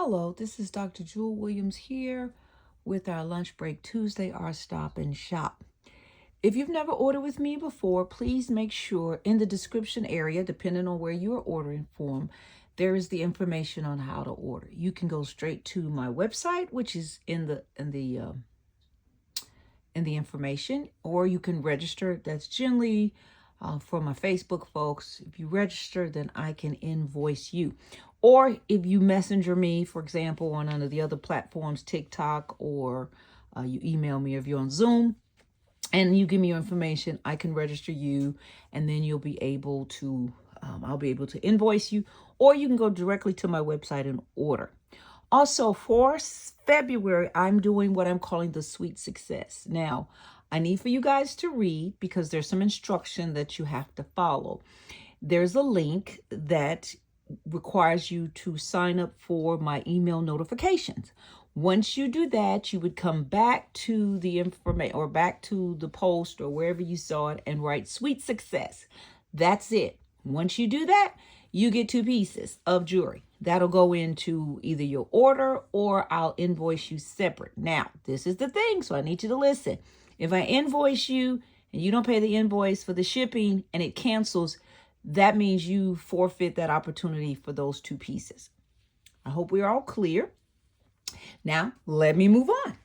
Hello, this is Dr. Jewel Williams here with our Lunch Break Tuesday, our Stop and Shop. If you've never ordered with me before, please make sure in the description area, depending on where you are ordering from, there is the information on how to order. You can go straight to my website, which is in the information, or you can register. That's generally for my Facebook folks. If you register, then I can invoice you. Or if you messenger me, for example, on one of the other platforms, TikTok, or you email me if you're on Zoom, and you give me your information, I can register you, and then you'll be able to, I'll be able to invoice you, or you can go directly to my website and order. Also, for February, I'm doing what I'm calling the Sweet Success. Now, I need for you guys to read because there's some instruction that you have to follow. There's a link that requires you to sign up for my email notifications. Once you do that, you would come back to the information or back to the post or wherever you saw it and write Sweet Success. That's it. Once you do that, you get 2 pieces of jewelry. That'll go into either your order or I'll invoice you separate. Now, this is the thing, so I need you to listen. If I invoice you and you don't pay the invoice for the shipping and it cancels, that means you forfeit that opportunity for those 2 pieces. I hope we're all clear. Now, let me move on.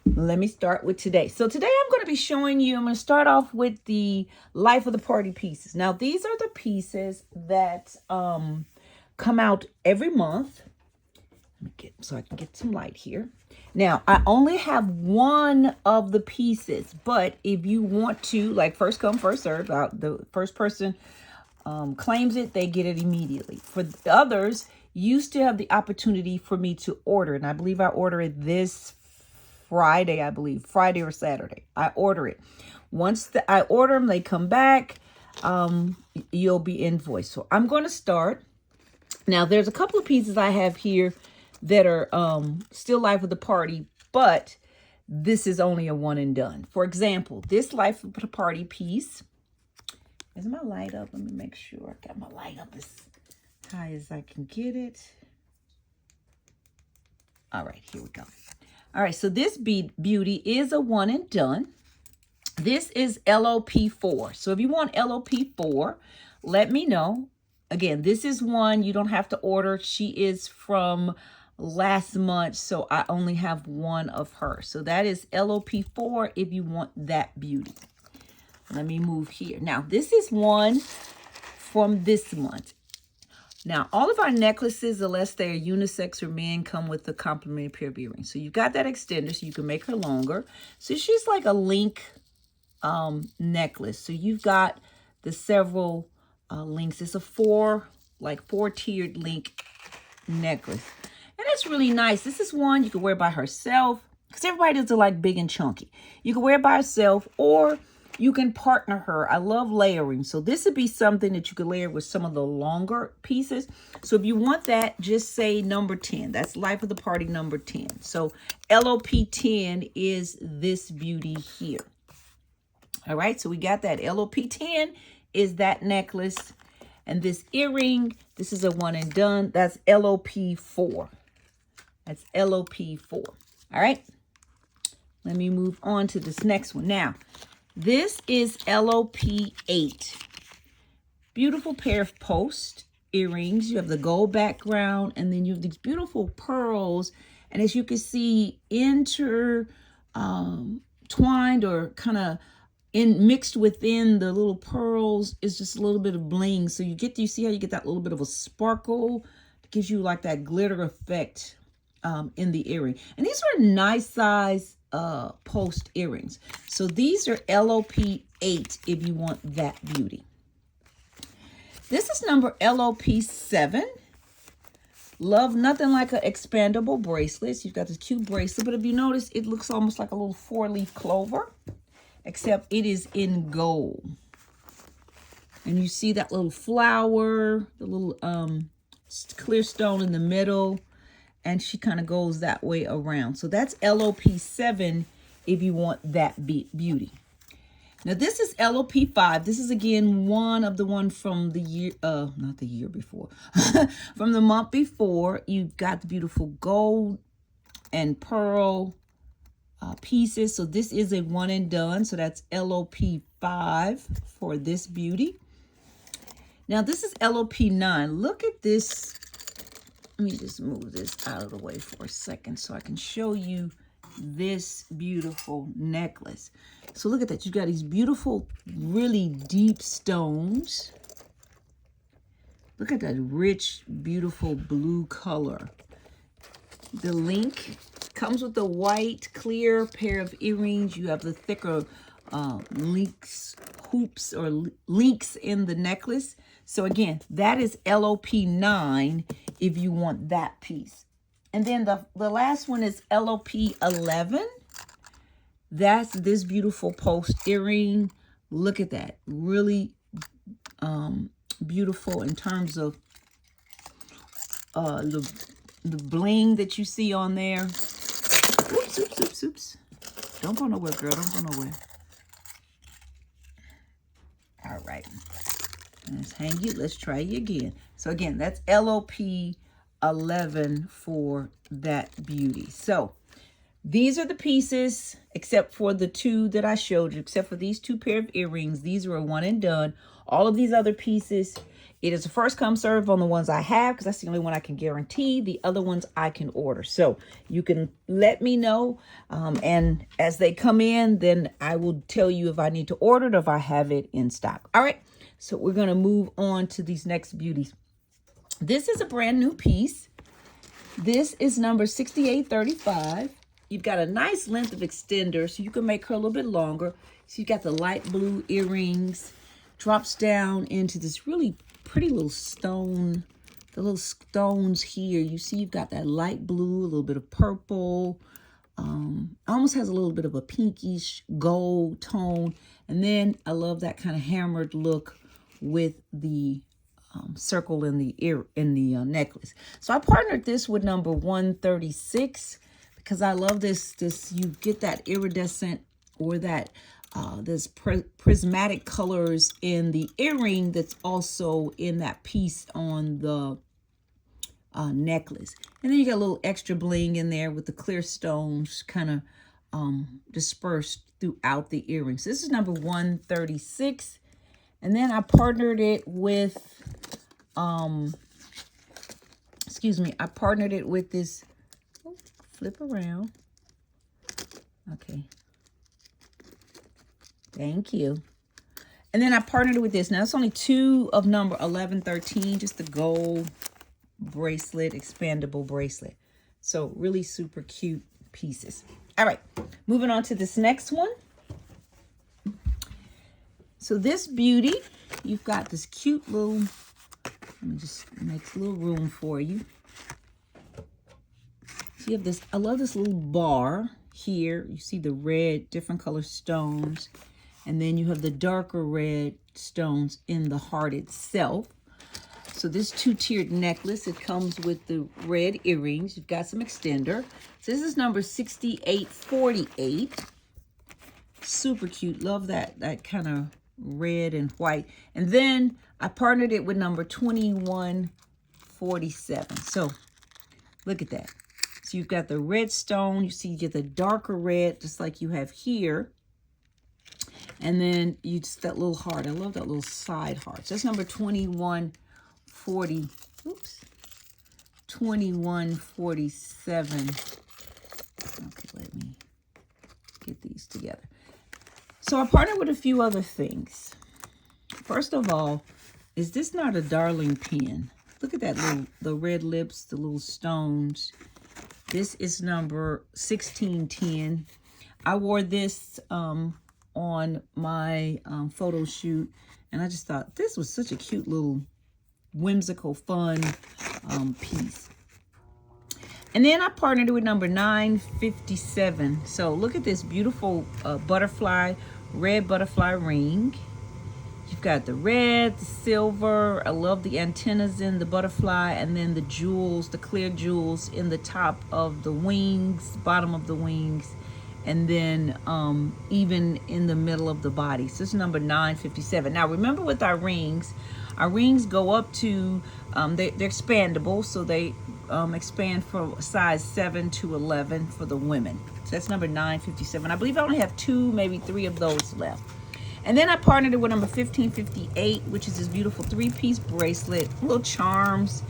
Let me start with today. So today I'm going to be showing you, I'm going to start off with the life of the party pieces. Now, these are the pieces that come out every month. Let me so I can get some light here. Now, I only have one of the pieces, but if you want to, like first come, first serve, the first person claims it, they get it immediately. For the others, you still have the opportunity for me to order. And I believe I order it this Friday, Friday or Saturday. I order it. Once I order them, they come back, you'll be invoiced. So I'm going to start. Now, there's a couple of pieces I have here that are still life of the party, but this is only a one and done. For example, this life of the party piece. Is my light up? Let me make sure I got my light up as high as I can get it. All right, here we go. All right, so this beauty is a one and done. This is LOP4. So if you want LOP4, let me know. Again, this is one you don't have to order. She is from last month, so I only have one of her. So that is LOP4 if you want that beauty. Let me move here. Now, this is one from this month. Now, all of our necklaces, unless they're unisex or men, come with the complimentary pair of earrings. So you've got that extender, so you can make her longer. So she's like a link necklace. So you've got the several links. It's a four-tiered link necklace. And it's really nice. This is one you can wear by herself, because everybody does it like big and chunky. You can wear it by herself, or you can partner her. I love layering. So this would be something that you could layer with some of the longer pieces. So if you want that, just say number 10. That's life of the party number 10. So LOP10 is this beauty here. All right, so we got that. LOP10 is that necklace. And this earring, this is a one and done. That's LOP4. That's LOP4. All right, let me move on to this next one. Now, this is LOP8. Beautiful pair of post earrings. You have the gold background, and then you have these beautiful pearls. And as you can see, twined or kind of mixed within the little pearls is just a little bit of bling. So you see how you get that little bit of a sparkle? It gives you like that glitter effect in the earring. And these are nice size post earrings. So these are LOP8 if you want that beauty. This is number LOP7. Love nothing like an expandable bracelet. You've got this cute bracelet, but if you notice, it looks almost like a little 4-leaf clover, except it is in gold. And you see that little flower, the little clear stone in the middle. And she kind of goes that way around. So that's LOP7 if you want that beauty. Now this is LOP5. This is again one from the year, not the year before, from the month before. You've got the beautiful gold and pearl pieces. So this is a one and done. So that's LOP5 for this beauty. Now this is LOP9. Look at this. Let me just move this out of the way for a second so I can show you this beautiful necklace. So look at that. You've got these beautiful, really deep stones. Look at that rich, beautiful blue color. The link comes with the white, clear pair of earrings. You have the thicker hoops or links in the necklace. So again, that is LOP9 if you want that piece. And then the last one is LOP11. That's this beautiful post earring. Look at that. Really beautiful in terms of the bling that you see on there. Oops, oops, oops, oops. Don't go nowhere, girl. Don't go nowhere. All right. Let's hang you. Let's try you again. So again, that's LOP11 for that beauty. So these are the pieces, except for the two that I showed you, except for these two pair of earrings. These are a one and done. All of these other pieces, it is a first come serve on the ones I have, because that's the only one I can guarantee. The other ones I can order. So you can let me know. And as they come in, then I will tell you if I need to order it or if I have it in stock. All right. So we're going to move on to these next beauties. This is a brand new piece. This is number 6835. You've got a nice length of extender, so you can make her a little bit longer. So you've got the light blue earrings, drops down into this really pretty little stone. The little stones here, you see you've got that light blue, a little bit of purple. Almost has a little bit of a pinkish gold tone. And then I love that kind of hammered look with the circle in the necklace. So I partnered this with number 136 because I love this. You get that iridescent or that there's prismatic colors in the earring that's also in that piece on the necklace. And then you got a little extra bling in there with the clear stones kind of dispersed throughout the earrings. This is number 136. And then I partnered it with, I partnered it with this, flip around. Okay. Thank you. And then I partnered it with this. Now, it's only two of number 1113, just the gold bracelet, expandable bracelet. So really super cute pieces. All right, moving on to this next one. So this beauty, you've got this cute little, let me just make a little room for you. So you have this, I love this little bar here. You see the red, different color stones. And then you have the darker red stones in the heart itself. So this two-tiered necklace, it comes with the red earrings. You've got some extender. So this is number 6848. Super cute. Love that kind of red and white. And then I partnered it with number 2147. So look at that. So you've got the red stone. You see you get the darker red, just like you have here. And then you just that little heart. I love that little side heart. So that's number 2140. Oops. 2147. Okay, let me get these together. So I partnered with a few other things. First of all, is this not a darling pin? Look at that the red lips, the little stones. This is number 1610. I wore this on my photo shoot, and I just thought this was such a cute little whimsical, fun piece. And then I partnered it with number 957. So look at this beautiful butterfly, red butterfly ring. You've got the red, the silver. I love the antennas in the butterfly, and then the jewels, the clear jewels in the top of the wings, bottom of the wings, and then even in the middle of the body. So this is number 957. Now remember, with our rings go up to they're expandable, so they expand from size 7 to 11 for the women. So that's number 957. I believe I only have 2, maybe 3 of those left. And then I partnered it with number 1558, which is this beautiful 3-piece bracelet, little charms.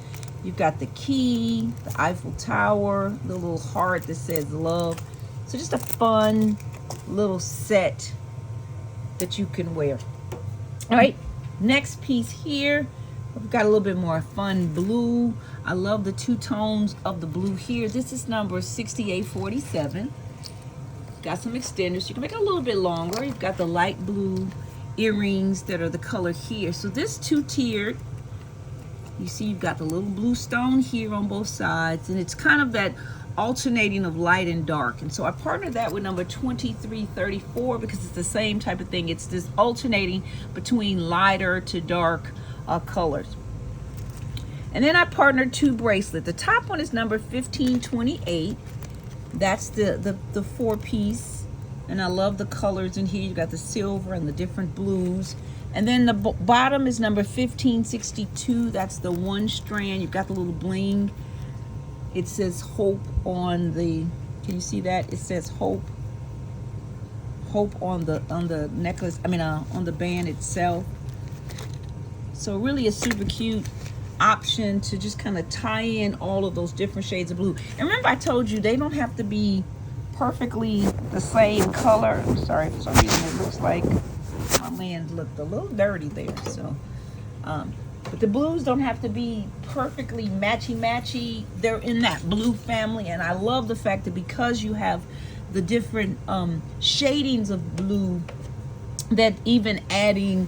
You've got the key, the Eiffel Tower, the little heart that says love. So just a fun little set that you can wear. All right, next piece here, we've got a little bit more fun blue. I love the 2 tones of the blue here. This is number 6847. Got some extenders. You can make it a little bit longer. You've got the light blue earrings that are the color here. So this 2-tiered, you see you've got the little blue stone here on both sides, and it's kind of that alternating of light and dark. And so I partnered that with number 2334 because it's the same type of thing. It's this alternating between lighter to dark colors. And then I partnered 2 bracelets. The top one is number 1528. That's the 4-piece, and I love the colors in here. You got the silver and the different blues. And then the bottom is number 1562. That's the 1 strand. You've got the little bling. It says hope on the, can you see that? It says hope on the necklace, on the band itself. So really a super cute option to just kind of tie in all of those different shades of blue. And remember, I told you they don't have to be perfectly the same color. I'm sorry, for some reason it looks like my lens looked a little dirty there. So but the blues don't have to be perfectly matchy. They're in that blue family, and I love the fact that because you have the different shadings of blue, that even adding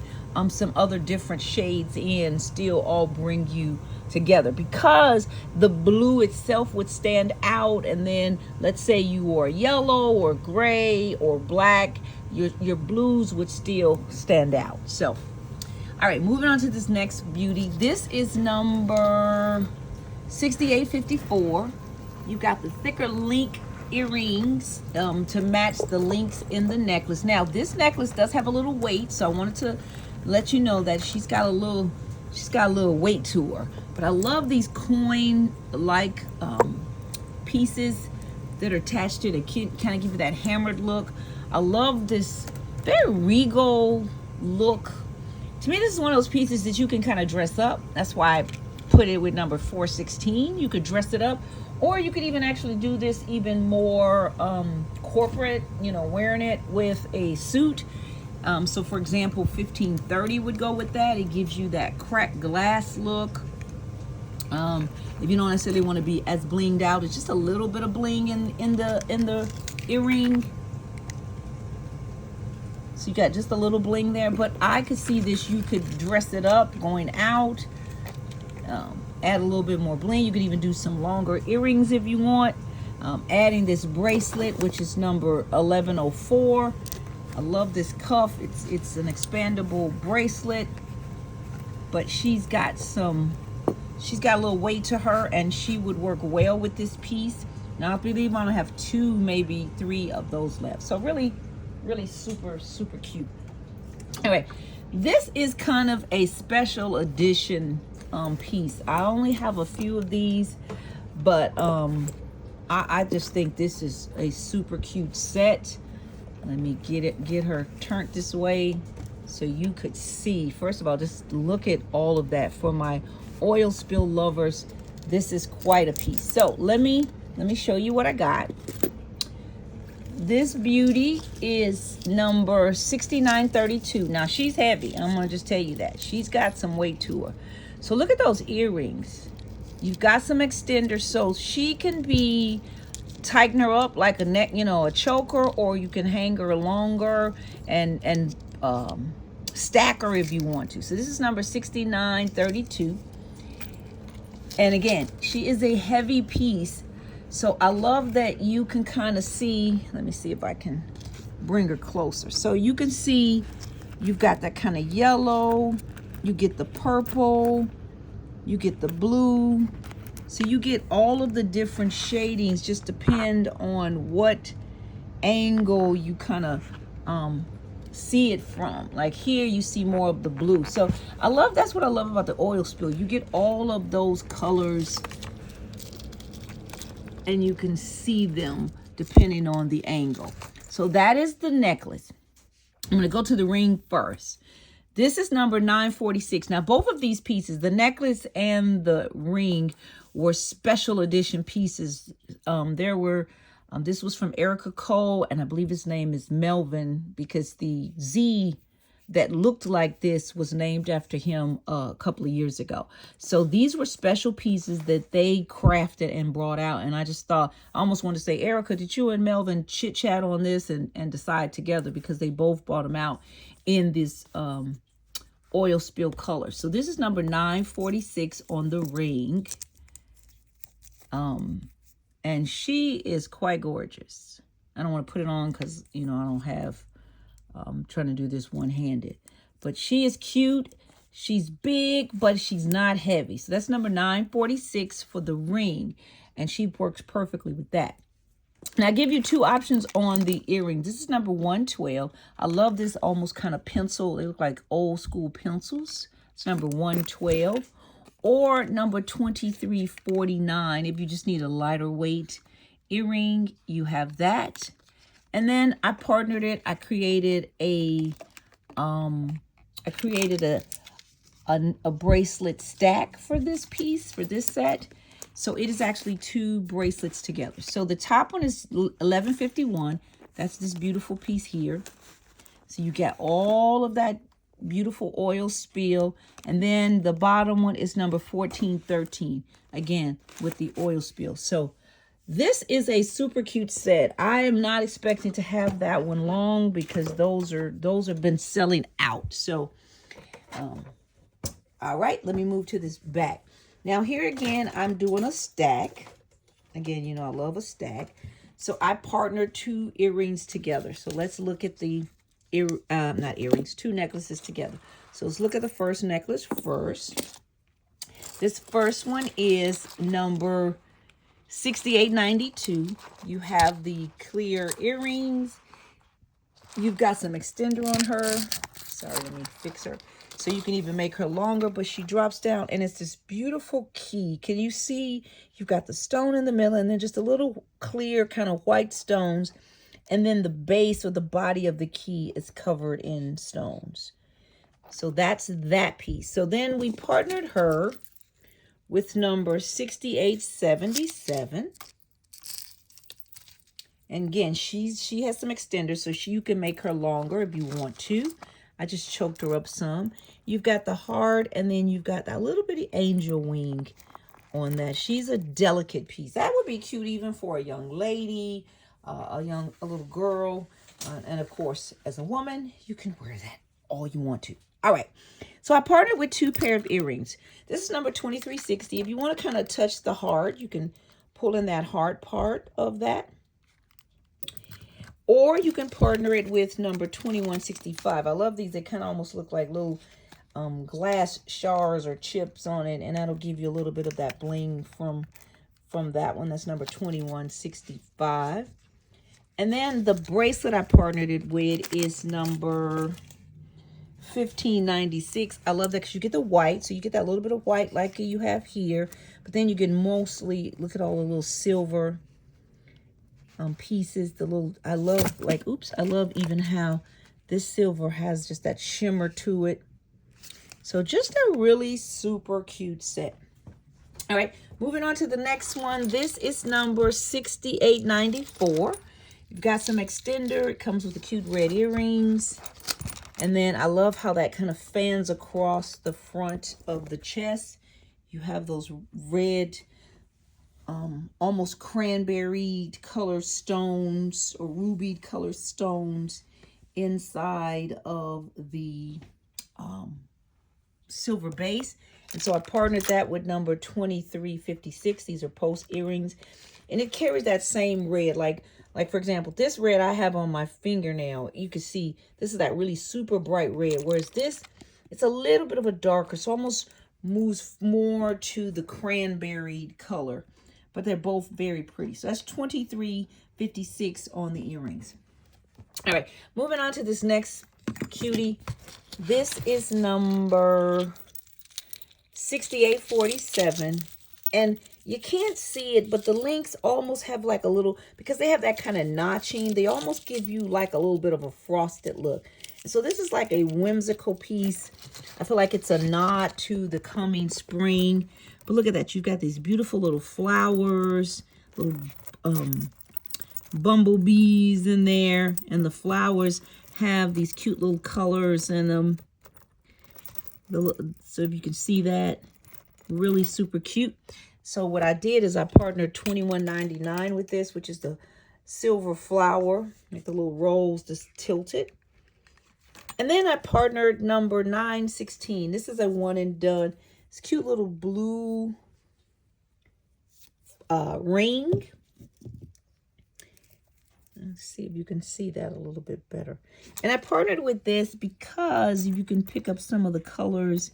some other different shades in still all bring you together, because the blue itself would stand out, and then let's say you wore yellow or gray or black, your blues would still stand out. So all right, moving on to this next beauty. This is number 6854. You've got the thicker link earrings to match the links in the necklace. Now this necklace does have a little weight, so I wanted to let you know that she's got a little weight to her. But I love these coin like pieces that are attached to it to kind of give you that hammered look. I love this very regal look. To me, this is one of those pieces that you can kind of dress up. That's why I put it with number 416. You could dress it up, or you could even actually do this even more corporate, wearing it with a suit. So for example, 1530 would go with that. It gives you that cracked glass look. If you don't necessarily want to be as blinged out, it's just a little bit of bling in the earring. So you got just a little bling there, but I could see this, you could dress it up going out, add a little bit more bling. You could even do some longer earrings if you want. Adding this bracelet, which is number 1104. I love this cuff. It's an expandable bracelet, but she's got a little weight to her, and she would work well with this piece. Now I believe I only have 2, maybe 3 of those left. So really super cute. Anyway, this is kind of a special edition piece. I only have a few of these, but I just think this is a super cute set. Let me get her turned this way so you could see. First of all, just look at all of that. For my oil spill lovers, this is quite a piece. So let me show you what I got. This beauty is number 6932. Now she's heavy. I'm gonna just tell you that. She's got some weight to her. So look at those earrings. You've got some extenders, so she can be tighten her up like a neck, a choker, or you can hang her longer and stack her if you want to. So this is number 6932. And again, she is a heavy piece. So I love that you can kind of see, let me see if I can bring her closer. So you can see you've got that kind of yellow, you get the purple, you get the blue. So you get all of the different shadings, just depend on what angle you kind of see it from. Like here you see more of the blue. So I love, that's what I love about the oil spill. You get all of those colors and you can see them depending on the angle. So that is the necklace. I'm going to go to the ring first. This is number 946. Now, both of these pieces, the necklace and the ring, were special edition pieces. This was from Erica Cole, and I believe his name is Melvin, because the Z that looked like this was named after him a couple of years ago. So these were special pieces that they crafted and brought out. And I just thought, I almost wanted to say, Erica, did you and Melvin chit chat on this and decide together, because they both brought them out in this oil spill color. So this is number 946 on the ring. And she is quite gorgeous. I don't want to put it on because, you know, I don't have, trying to do this one-handed. But she is cute. She's big, but she's not heavy. So that's number 946 for the ring. And she works perfectly with that. Now, I give you two options on the earrings. This is number 112. I love this almost kind of pencil. They look like old school pencils. It's number 112. Or number 2349. If you just need a lighter weight earring, you have that. And then I partnered it. I created a bracelet stack for this piece, for this set. So it is actually two bracelets together. So the top one is 1151. That's this beautiful piece here. So you get all of that beautiful oil spill. And then the bottom one is number 1413. Again, with the oil spill. So this is a super cute set. I am not expecting to have that one long, because those have been selling out. So, all right, let me move to this back. Now here again, I'm doing a stack. Again, you know, I love a stack. So I partnered two earrings together. So let's look at the, not earrings, two necklaces together. So let's look at the first necklace first. This first one is number 6892. You have the clear earrings. You've got some extender on her. Sorry, let me fix her. So you can even make her longer, but she drops down and it's this beautiful key. Can you see? You've got the stone in the middle and then just a little clear kind of white stones. And then the base or the body of the key is covered in stones. So that's that piece. So then we partnered her with number 6877. And again, she has some extenders, so you can make her longer if you want to. I just choked her up some. You've got the heart, and then you've got that little bitty angel wing on that. She's a delicate piece. That would be cute even for a young lady, a little girl. And of course, as a woman, you can wear that all you want to. All right. So I partnered with two pair of earrings. This is number 2360. If you want to kind of touch the heart, you can pull in that heart part of that. Or you can partner it with number 2165. I love these. They kind of almost look like little glass shards or chips on it. And that'll give you a little bit of that bling from that one. That's number 2165. And then the bracelet I partnered it with is number 1596. I love that because you get the white. So you get that little bit of white like you have here. But then you get mostly, look at all the little silver pieces. The little, I love, like, oops, I love even how this silver has just that shimmer to it. So just a really super cute set. All right, moving on to the next one. This is number 6894. You've got some extender. It comes with the cute red earrings. And then I love how that kind of fans across the front of the chest. You have those red, almost cranberry color stones or ruby color stones inside of the silver base. And so I partnered that with number 2356. These are post earrings. And it carries that same red. Like for example, this red I have on my fingernail. You can see this is that really super bright red. Whereas this, it's a little bit of a darker. So almost moves more to the cranberry color. but they're both very pretty. So that's $23.56 on the earrings. All right, moving on to this next cutie. This is number 6847, and you can't see it, but the links almost have like a little, because they have that kind of notching, they almost give you like a little bit of a frosted look. So this is like a whimsical piece. I feel like it's a nod to the coming spring. But look at that. You've got these beautiful little flowers, little bumblebees in there. And the flowers have these cute little colors in them. So if you can see that, really super cute. So what I did is I partnered $21.99 with this, which is the silver flower. Make the little rolls just tilted. And then I partnered number 916. This is a one and done. It's cute little blue ring. Let's see if you can see that a little bit better. And I partnered with this because you can pick up some of the colors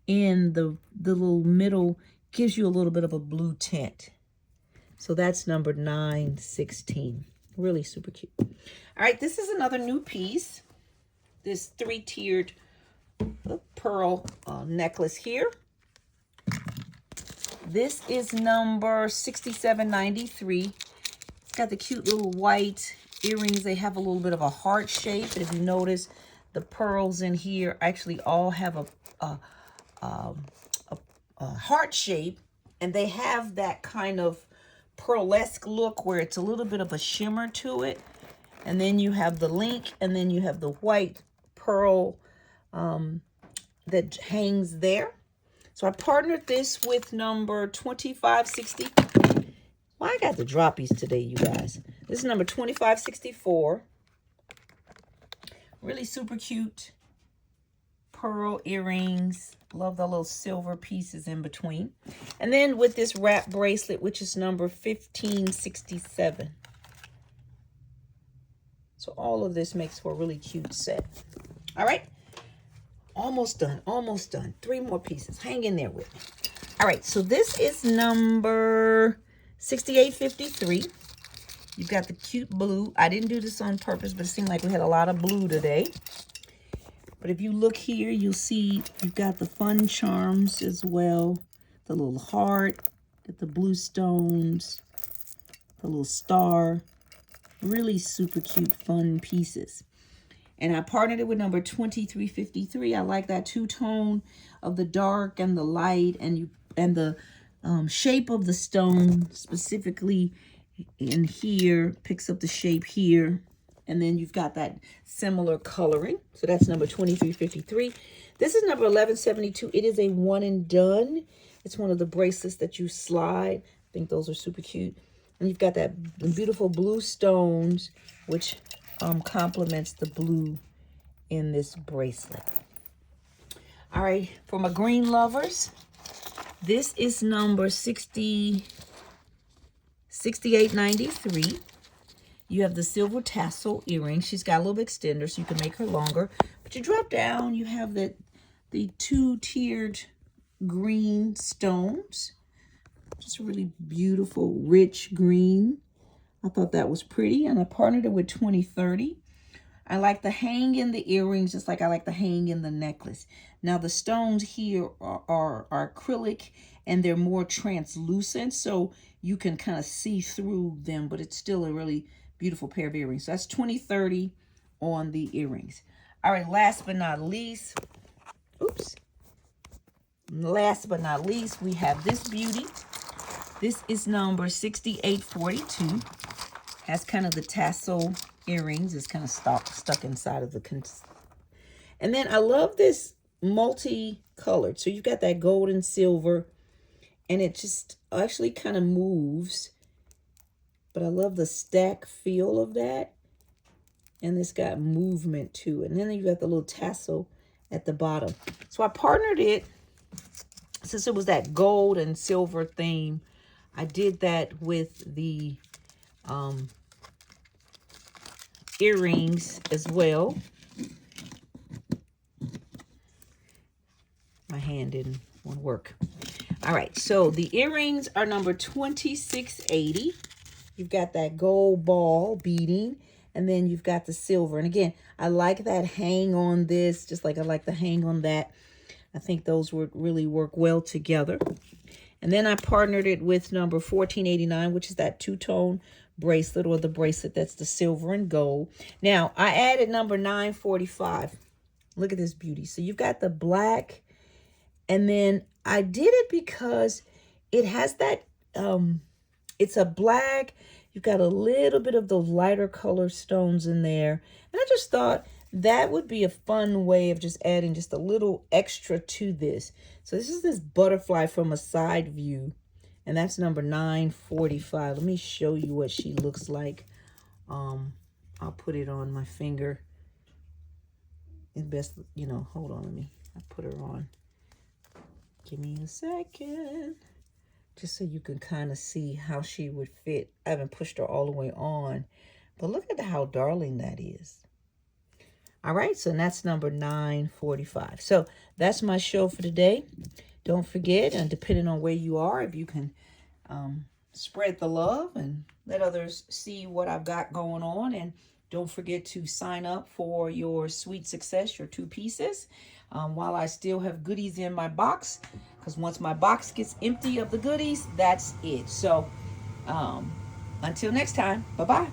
in the little middle. Gives you a little bit of a blue tint. So that's number 916. Really super cute. All right, this is another new piece. This three-tiered pearl necklace here. This is number 6793. It's got the cute little white earrings. They have a little bit of a heart shape. But if you notice, the pearls in here actually all have a heart shape. And they have that kind of pearlesque look where it's a little bit of a shimmer to it. And then you have the link, and then you have the white pearl that hangs there. So I partnered this with number 2560. Well, I got the droppies today, you guys. This is number 2564. Really super cute pearl earrings. Love the little silver pieces in between. And then with this wrap bracelet, which is number 1567. So all of this makes for a really cute set. All right. Almost done. Almost done. 3 more pieces. Hang in there with me. All right. So this is number 6853. You've got the cute blue. I didn't do this on purpose, but it seemed like we had a lot of blue today. But if you look here, you'll see you've got the fun charms as well. The little heart, get the blue stones, the little star. Really super cute, fun pieces. And I partnered it with number 2353. I like that two-tone of the dark and the light, and the shape of the stone specifically in here picks up the shape here. And then you've got that similar coloring. So that's number 2353. This is number 1172. It is a one and done. It's one of the bracelets that you slide. I think those are super cute. And you've got that beautiful blue stones, which complements the blue in this bracelet. All right, for my green lovers, this is number 6893. You have the silver tassel earring. She's got a little extender, so you can make her longer. But you drop down, you have the 2-tiered green stones. Just a really beautiful, rich green. I thought that was pretty, and I partnered it with 2030. I like the hang in the earrings, just like I like the hang in the necklace. Now, the stones here are acrylic, and they're more translucent, so you can kind of see through them, but it's still a really beautiful pair of earrings. So that's 2030 on the earrings. All right, last but not least, we have this beauty. This is number 6842. Has kind of the tassel earrings. It's kind of stuck inside of the... And then I love this multi-colored. So you've got that gold and silver, and it just actually kind of moves. But I love the stack feel of that. And it's got movement to it. And then you got the little tassel at the bottom. So I partnered it, since it was that gold and silver theme, I did that with the earrings as well. My hand didn't want to work. All right, so the earrings are number 2680. You've got that gold ball beading, and then you've got the silver. And again, I like that hang on this, just like I like the hang on that. I think those would really work well together. And then I partnered it with number 1489, which is that two-tone bracelet, or the bracelet that's the silver and gold. Now, I added number 945. Look at this beauty. So you've got the black, and then I did it because it has that, it's a black. You've got a little bit of those lighter color stones in there. And I just thought that would be a fun way of just adding just a little extra to this. So this is this butterfly from a side view, and that's number 945. Let me show you what she looks like. I'll put it on my finger. It's best, you know, hold on, I put her on. Give me a second. Just so you can kind of see how she would fit. I haven't pushed her all the way on, but look at how darling that is. All right, so that's number 945. So that's my show for today. Don't forget, and depending on where you are, if you can spread the love and let others see what I've got going on. And don't forget to sign up for your Sweet Success, your 2 pieces, while I still have goodies in my box. Because once my box gets empty of the goodies, that's it. So until next time, bye-bye.